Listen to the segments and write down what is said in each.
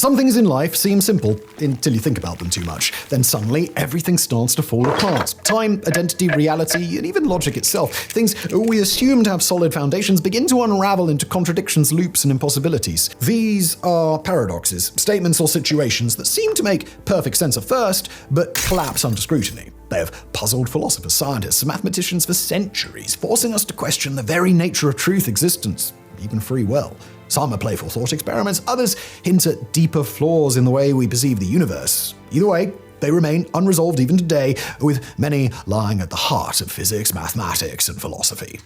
Some things in life seem simple until you think about them too much. Then suddenly, everything starts to fall apart. Time, identity, reality, and even logic itself, things we assume to have solid foundations, begin to unravel into contradictions, loops, and impossibilities. These are paradoxes, statements or situations that seem to make perfect sense at first, but collapse under scrutiny. They have puzzled philosophers, scientists, and mathematicians for centuries, forcing us to question the very nature of truth, existence, even free will. Some are playful thought experiments, others hint at deeper flaws in the way we perceive the universe. Either way, they remain unresolved even today, with many lying at the heart of physics, mathematics, and philosophy.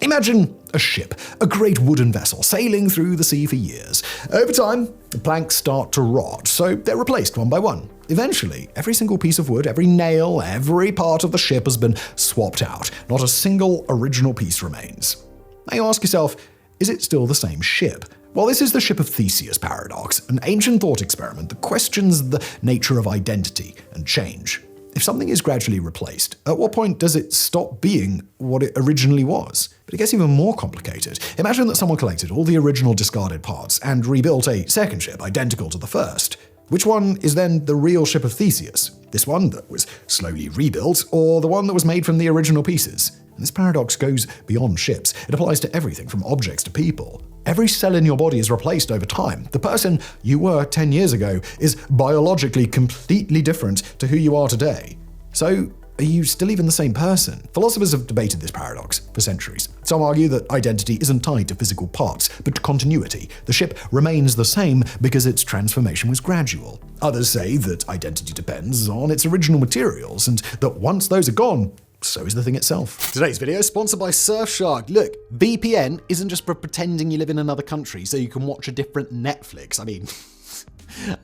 Imagine a ship, a great wooden vessel, sailing through the sea for years. Over time, the planks start to rot, so they're replaced one by one. Eventually, every single piece of wood, every nail, every part of the ship has been swapped out. Not a single original piece remains. Now you ask yourself, is it still the same ship? Well, this is the ship of Theseus paradox, an ancient thought experiment that questions the nature of identity and change. If something is gradually replaced, at what point does it stop being what it originally was? But it gets even more complicated. Imagine that someone collected all the original discarded parts and rebuilt a second ship identical to the first. Which one is then the real ship of Theseus? This one that was slowly rebuilt, or the one that was made from the original pieces? And this paradox goes beyond ships. It applies to everything from objects to people. Every cell in your body is replaced over time. The person you were 10 years ago is biologically completely different to who you are today. So, are you still even the same person? Philosophers have debated this paradox for centuries. Some argue that identity isn't tied to physical parts, but to continuity. The ship remains the same because its transformation was gradual. Others say that identity depends on its original materials, and that once those are gone, so is the thing itself. Today's video is sponsored by Surfshark. Look, VPN isn't just for pretending you live in another country so you can watch a different Netflix. I mean,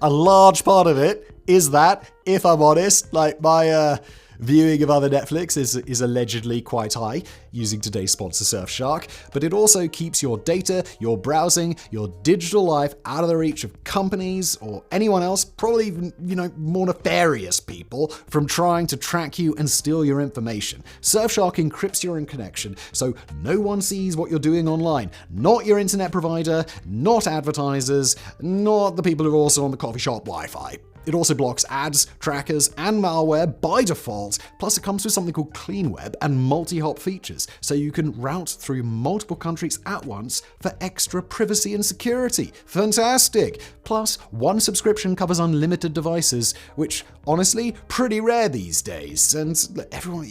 a large part of it is that, if I'm honest, like my viewing of other Netflix is allegedly quite high, using today's sponsor Surfshark, but it also keeps your data, your browsing, your digital life out of the reach of companies or anyone else, probably even, more nefarious people, from trying to track you and steal your information. Surfshark encrypts your connection so no one sees what you're doing online. Not your internet provider, not advertisers, not the people who are also on the coffee shop Wi-Fi. It also blocks ads, trackers, and malware by default, plus it comes with something called Clean Web and multi-hop features, so you can route through multiple countries at once for extra privacy and security. Fantastic! Plus, one subscription covers unlimited devices, which, honestly, pretty rare these days. And I feel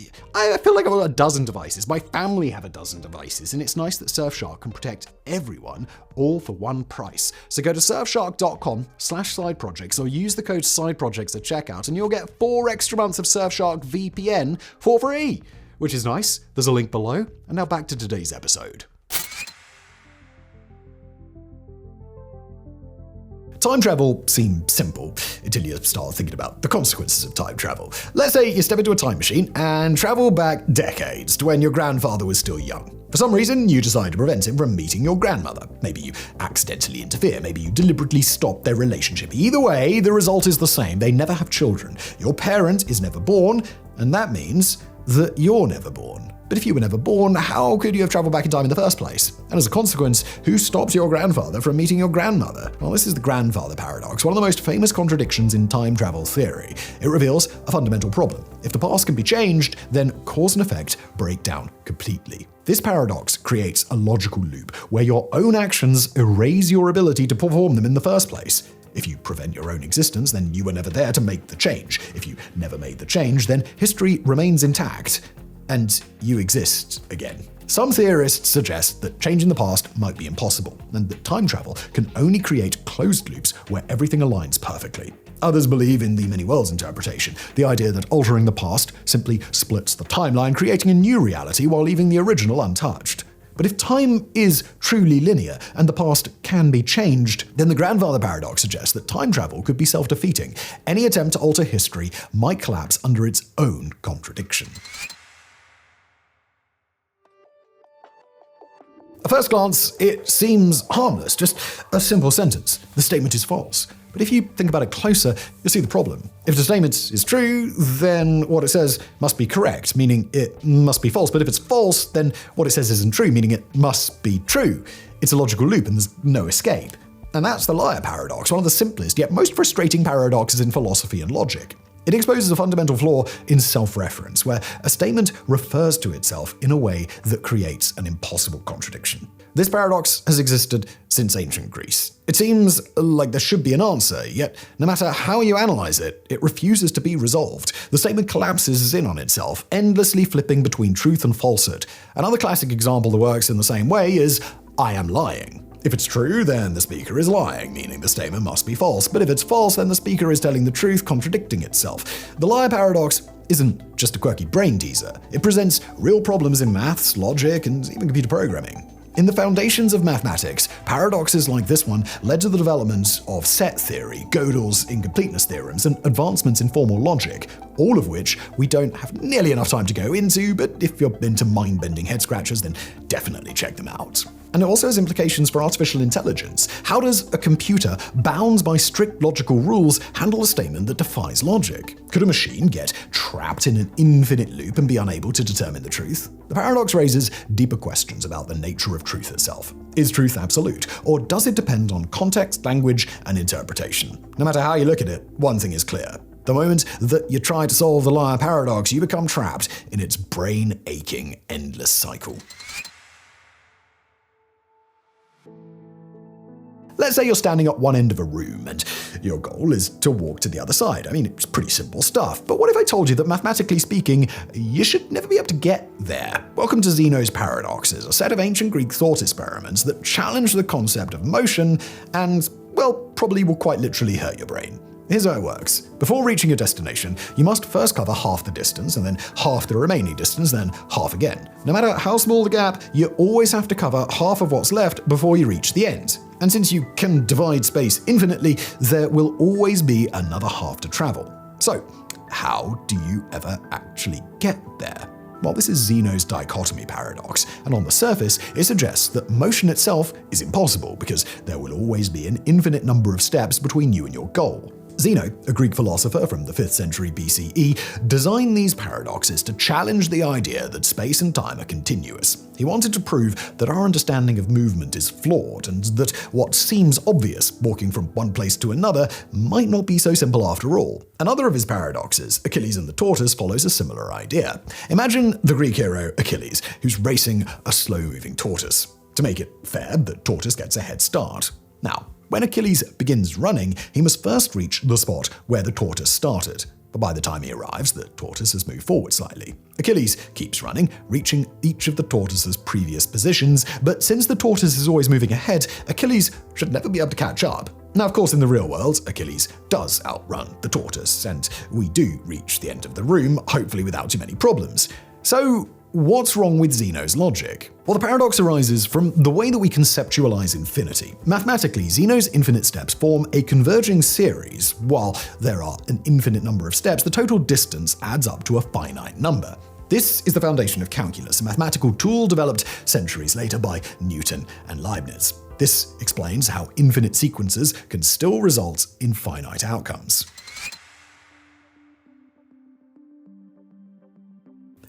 like I've got a dozen devices. My family have a dozen devices, and it's nice that Surfshark can protect everyone, all for one price. So go to surfshark.com/sideprojects or use the code Sideprojects at checkout, and you'll get 4 extra months of Surfshark VPN for free, which is nice. There's a link below. And now back to today's episode. Time travel seems simple until you start thinking about the consequences of time travel. Let's say you step into a time machine and travel back decades to when your grandfather was still young. For some reason, you decide to prevent him from meeting your grandmother. Maybe you accidentally interfere. Maybe you deliberately stop their relationship. Either way, the result is the same. They never have children. Your parent is never born, and that means that you're never born. But if you were never born, how could you have traveled back in time in the first place? And as a consequence, who stops your grandfather from meeting your grandmother? Well, this is the grandfather paradox, one of the most famous contradictions in time travel theory. It reveals a fundamental problem. If the past can be changed, then cause and effect break down completely. This paradox creates a logical loop where your own actions erase your ability to perform them in the first place. If you prevent your own existence, then you were never there to make the change. If you never made the change, then history remains intact, and you exist again. Some theorists suggest that changing the past might be impossible, and that time travel can only create closed loops where everything aligns perfectly. Others believe in the many worlds interpretation, the idea that altering the past simply splits the timeline, creating a new reality while leaving the original untouched. But if time is truly linear and the past can be changed, then the grandfather paradox suggests that time travel could be self-defeating. Any attempt to alter history might collapse under its own contradiction. At first glance, it seems harmless, just a simple sentence. The statement is false. But if you think about it closer, you'll see the problem. If the statement is true, then what it says must be correct, meaning it must be false. But if it's false, then what it says isn't true, meaning it must be true. It's a logical loop and there's no escape. And that's the liar paradox, one of the simplest yet most frustrating paradoxes in philosophy and logic. It exposes a fundamental flaw in self-reference, where a statement refers to itself in a way that creates an impossible contradiction. This paradox has existed since ancient Greece. It seems like there should be an answer, yet no matter how you analyze it, it refuses to be resolved. The statement collapses in on itself, endlessly flipping between truth and falsehood. Another classic example that works in the same way is, I am lying. If it's true, then the speaker is lying, meaning the statement must be false. But if it's false, then the speaker is telling the truth, contradicting itself. The liar paradox isn't just a quirky brain teaser. It presents real problems in maths, logic, and even computer programming. In the foundations of mathematics, paradoxes like this one led to the development of set theory, Gödel's incompleteness theorems, and advancements in formal logic, all of which we don't have nearly enough time to go into, but if you're into mind-bending head-scratchers, then definitely check them out. And it also has implications for artificial intelligence. How does a computer, bound by strict logical rules, handle a statement that defies logic? Could a machine get trapped in an infinite loop and be unable to determine the truth? The paradox raises deeper questions about the nature of truth itself. Is truth absolute, or does it depend on context, language, and interpretation? No matter how you look at it, one thing is clear. The moment that you try to solve the liar paradox, you become trapped in its brain-aching, endless cycle. Let's say you're standing at one end of a room and your goal is to walk to the other side. I mean, it's pretty simple stuff. But what if I told you that mathematically speaking, you should never be able to get there? Welcome to Zeno's paradoxes, a set of ancient Greek thought experiments that challenge the concept of motion and, well, probably will quite literally hurt your brain. Here's how it works. Before reaching your destination, you must first cover half the distance, and then half the remaining distance, then half again. No matter how small the gap, you always have to cover half of what's left before you reach the end. And since you can divide space infinitely, there will always be another half to travel. So, how do you ever actually get there? Well, this is Zeno's dichotomy paradox, and on the surface, it suggests that motion itself is impossible because there will always be an infinite number of steps between you and your goal. Zeno, a Greek philosopher from the 5th century BCE, designed these paradoxes to challenge the idea that space and time are continuous. He wanted to prove that our understanding of movement is flawed, and that what seems obvious, walking from one place to another, might not be so simple after all. Another of his paradoxes, Achilles and the tortoise, follows a similar idea. Imagine the Greek hero Achilles, who's racing a slow-moving tortoise. To make it fair, the tortoise gets a head start. Now, when Achilles begins running, he must first reach the spot where the tortoise started. But by the time he arrives, the tortoise has moved forward slightly. Achilles keeps running, reaching each of the tortoise's previous positions, but since the tortoise is always moving ahead, Achilles should never be able to catch up. Now, of course, in the real world, Achilles does outrun the tortoise, and we do reach the end of the room, hopefully without too many problems. So, what's wrong with Zeno's logic? Well, the paradox arises from the way that we conceptualize infinity. Mathematically, Zeno's infinite steps form a converging series. While there are an infinite number of steps, the total distance adds up to a finite number. This is the foundation of calculus, a mathematical tool developed centuries later by Newton and Leibniz. This explains how infinite sequences can still result in finite outcomes.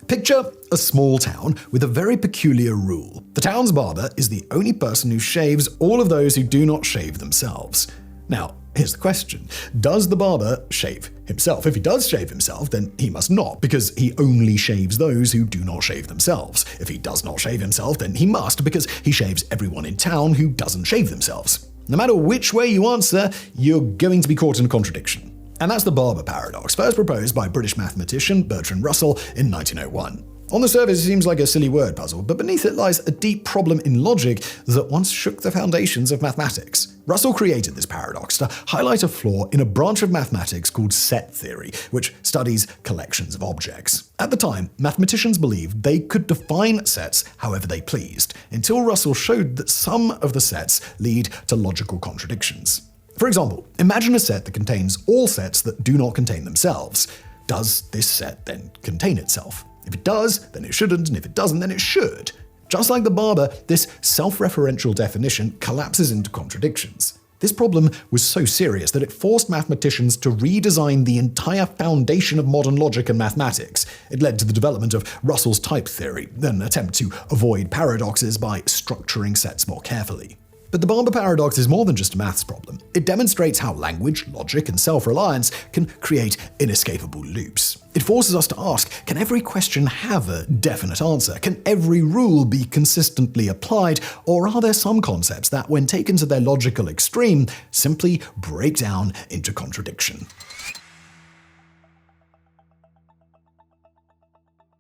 Picture a small town with a very peculiar rule. The town's barber is the only person who shaves all of those who do not shave themselves. Now, here's the question. Does the barber shave himself? If he does shave himself, then he must not, because he only shaves those who do not shave themselves. If he does not shave himself, then he must, because he shaves everyone in town who doesn't shave themselves. No matter which way you answer, you're going to be caught in a contradiction. And that's the barber paradox, first proposed by British mathematician Bertrand Russell in 1901. On the surface, it seems like a silly word puzzle, but beneath it lies a deep problem in logic that once shook the foundations of mathematics. Russell created this paradox to highlight a flaw in a branch of mathematics called set theory, which studies collections of objects. At the time, mathematicians believed they could define sets however they pleased, until Russell showed that some of the sets lead to logical contradictions. For example, imagine a set that contains all sets that do not contain themselves. Does this set then contain itself? If it does, then it shouldn't, and if it doesn't, then it should. Just like the barber, this self-referential definition collapses into contradictions. This problem was so serious that it forced mathematicians to redesign the entire foundation of modern logic and mathematics. It led to the development of Russell's type theory, an attempt to avoid paradoxes by structuring sets more carefully. But the Barber paradox is more than just a maths problem. It demonstrates how language, logic, and self-reliance can create inescapable loops. It forces us to ask, can every question have a definite answer? Can every rule be consistently applied? Or are there some concepts that, when taken to their logical extreme, simply break down into contradiction?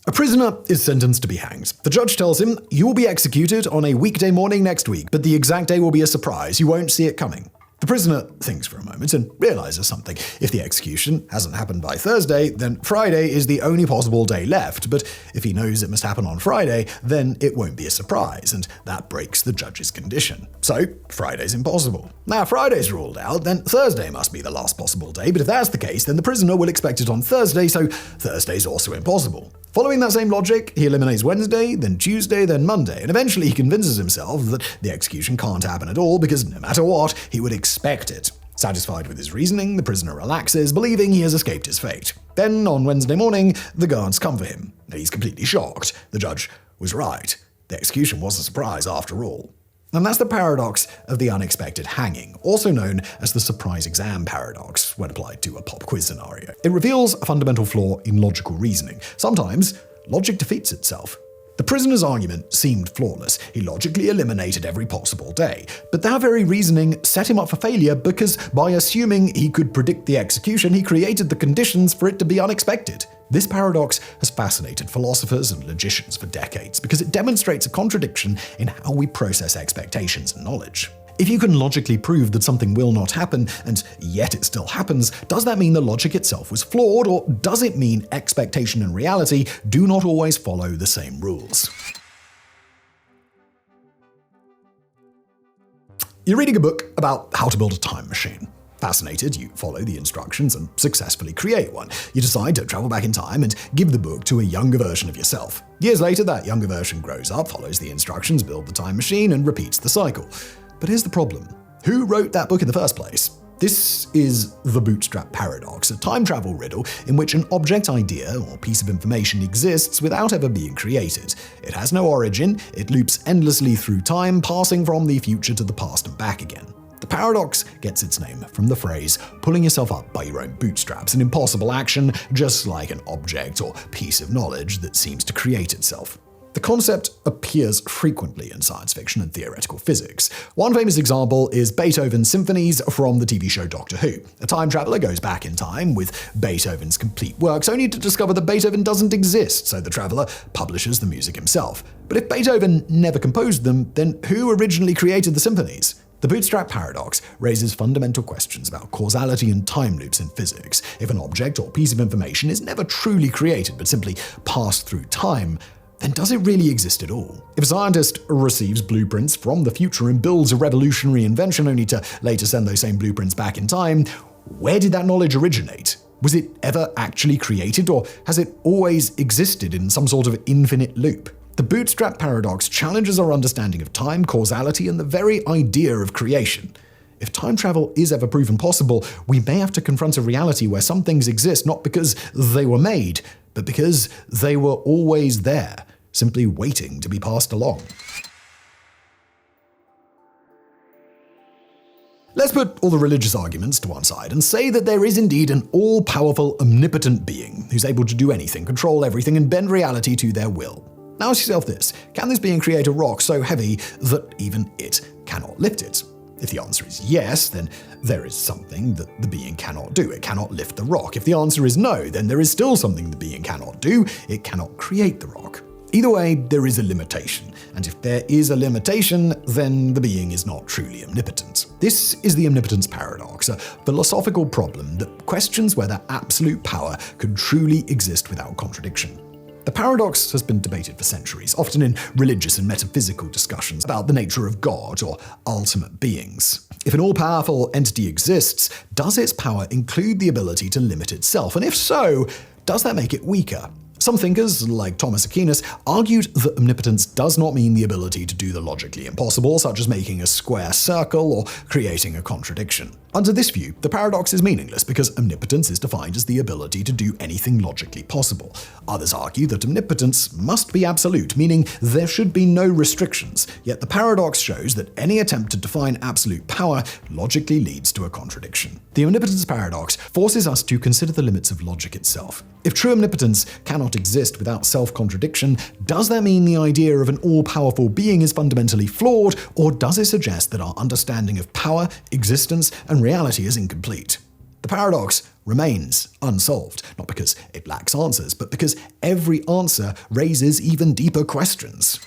A prisoner is sentenced to be hanged. The judge tells him, "You will be executed on a weekday morning next week, but the exact day will be a surprise. You won't see it coming." The prisoner thinks for a moment and realizes something. If the execution hasn't happened by Thursday, then Friday is the only possible day left. But if he knows it must happen on Friday, then it won't be a surprise, and that breaks the judge's condition. So Friday's impossible. Now, if Friday's ruled out, then Thursday must be the last possible day. But if that's the case, then the prisoner will expect it on Thursday, so Thursday's also impossible. Following that same logic, he eliminates Wednesday, then Tuesday, then Monday, and eventually he convinces himself that the execution can't happen at all because no matter what, he would expect it. Satisfied with his reasoning, the prisoner relaxes, believing he has escaped his fate. Then, on Wednesday morning, the guards come for him. He's completely shocked. The judge was right. The execution was a surprise after all. And that's the paradox of the unexpected hanging, also known as the surprise exam paradox when applied to a pop quiz scenario. It reveals a fundamental flaw in logical reasoning. Sometimes, logic defeats itself. The prisoner's argument seemed flawless. He logically eliminated every possible day. But that very reasoning set him up for failure because by assuming he could predict the execution, he created the conditions for it to be unexpected. This paradox has fascinated philosophers and logicians for decades because it demonstrates a contradiction in how we process expectations and knowledge. If you can logically prove that something will not happen, and yet it still happens, does that mean the logic itself was flawed, or does it mean expectation and reality do not always follow the same rules? You're reading a book about how to build a time machine. Fascinated, you follow the instructions and successfully create one. You decide to travel back in time and give the book to a younger version of yourself. Years later, that younger version grows up, follows the instructions, builds the time machine, and repeats the cycle. But here's the problem. Who wrote that book in the first place? This is the bootstrap paradox, a time travel riddle in which an object, idea, or piece of information exists without ever being created. It has no origin, it loops endlessly through time, passing from the future to the past and back again. The paradox gets its name from the phrase, pulling yourself up by your own bootstraps, an impossible action, just like an object or piece of knowledge that seems to create itself. The concept appears frequently in science fiction and theoretical physics. One famous example is Beethoven's symphonies from the TV show Doctor Who. A time traveler goes back in time with Beethoven's complete works, only to discover that Beethoven doesn't exist, so the traveler publishes the music himself. But if Beethoven never composed them, then who originally created the symphonies? The bootstrap paradox raises fundamental questions about causality and time loops in physics. If an object or piece of information is never truly created but simply passed through time, then does it really exist at all? If a scientist receives blueprints from the future and builds a revolutionary invention only to later send those same blueprints back in time, where did that knowledge originate? Was it ever actually created, or has it always existed in some sort of infinite loop? The bootstrap paradox challenges our understanding of time, causality, and the very idea of creation. If time travel is ever proven possible, we may have to confront a reality where some things exist not because they were made, but because they were always there, simply waiting to be passed along. Let's put all the religious arguments to one side and say that there is indeed an all-powerful, omnipotent being who's able to do anything, control everything, and bend reality to their will. Now ask yourself this: can this being create a rock so heavy that even it cannot lift it? If the answer is yes, then there is something that the being cannot do. It cannot lift the rock. If the answer is no, then there is still something the being cannot do. It cannot create the rock. Either way, there is a limitation. And if there is a limitation, then the being is not truly omnipotent. This is the omnipotence paradox, a philosophical problem that questions whether absolute power could truly exist without contradiction. The paradox has been debated for centuries, often in religious and metaphysical discussions about the nature of God or ultimate beings. If an all-powerful entity exists, does its power include the ability to limit itself? And if so, does that make it weaker? Some thinkers, like Thomas Aquinas, argued that omnipotence does not mean the ability to do the logically impossible, such as making a square circle or creating a contradiction. Under this view, the paradox is meaningless because omnipotence is defined as the ability to do anything logically possible. Others argue that omnipotence must be absolute, meaning there should be no restrictions, yet the paradox shows that any attempt to define absolute power logically leads to a contradiction. The omnipotence paradox forces us to consider the limits of logic itself. If true omnipotence cannot exist without self-contradiction, does that mean the idea of an all-powerful being is fundamentally flawed, or does it suggest that our understanding of power, existence, and reality is incomplete? The paradox remains unsolved, not because it lacks answers, but because every answer raises even deeper questions.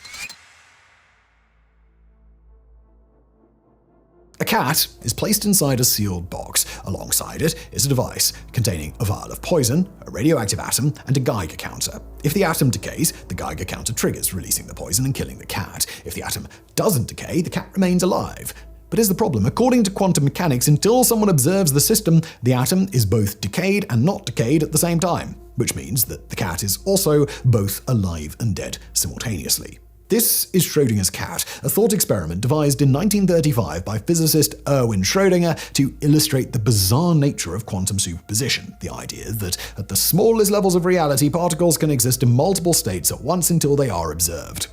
A cat is placed inside a sealed box. Alongside it is a device containing a vial of poison, a radioactive atom, and a Geiger counter. If the atom decays, the Geiger counter triggers, releasing the poison and killing the cat. If the atom doesn't decay, the cat remains alive. But here's the problem. According to quantum mechanics, until someone observes the system, the atom is both decayed and not decayed at the same time, which means that the cat is also both alive and dead simultaneously. This is Schrödinger's cat, a thought experiment devised in 1935 by physicist Erwin Schrödinger to illustrate the bizarre nature of quantum superposition, the idea that at the smallest levels of reality, particles can exist in multiple states at once until they are observed.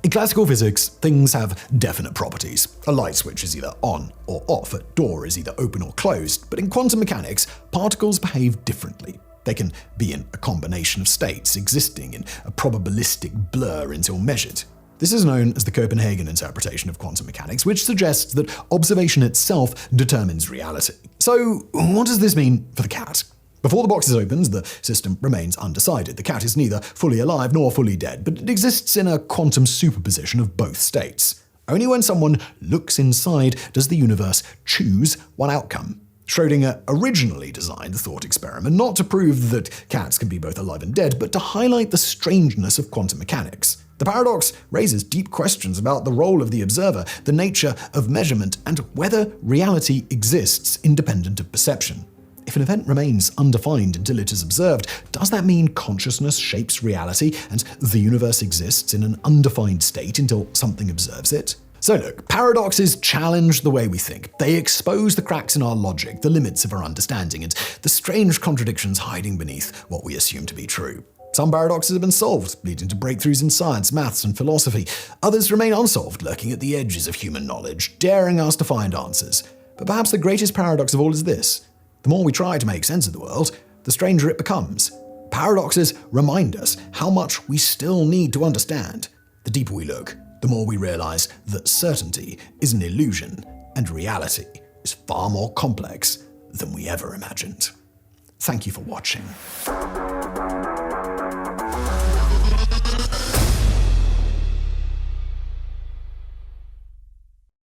In classical physics, things have definite properties. A light switch is either on or off, a door is either open or closed, but in quantum mechanics, particles behave differently. They can be in a combination of states, existing in a probabilistic blur until measured. This is known as the Copenhagen interpretation of quantum mechanics, which suggests that observation itself determines reality. So, what does this mean for the cat? Before the box is opened, the system remains undecided. The cat is neither fully alive nor fully dead, but it exists in a quantum superposition of both states. Only when someone looks inside does the universe choose one outcome. Schrödinger originally designed the thought experiment not to prove that cats can be both alive and dead, but to highlight the strangeness of quantum mechanics. The paradox raises deep questions about the role of the observer, the nature of measurement, and whether reality exists independent of perception. If an event remains undefined until it is observed, does that mean consciousness shapes reality and the universe exists in an undefined state until something observes it? So look, paradoxes challenge the way we think. They expose the cracks in our logic, the limits of our understanding, and the strange contradictions hiding beneath what we assume to be true. Some paradoxes have been solved, leading to breakthroughs in science, maths, and philosophy. Others remain unsolved, lurking at the edges of human knowledge, daring us to find answers. But perhaps the greatest paradox of all is this: the more we try to make sense of the world, the stranger it becomes. Paradoxes remind us how much we still need to understand. The deeper we look, the more we realize that certainty is an illusion and reality is far more complex than we ever imagined. Thank you for watching.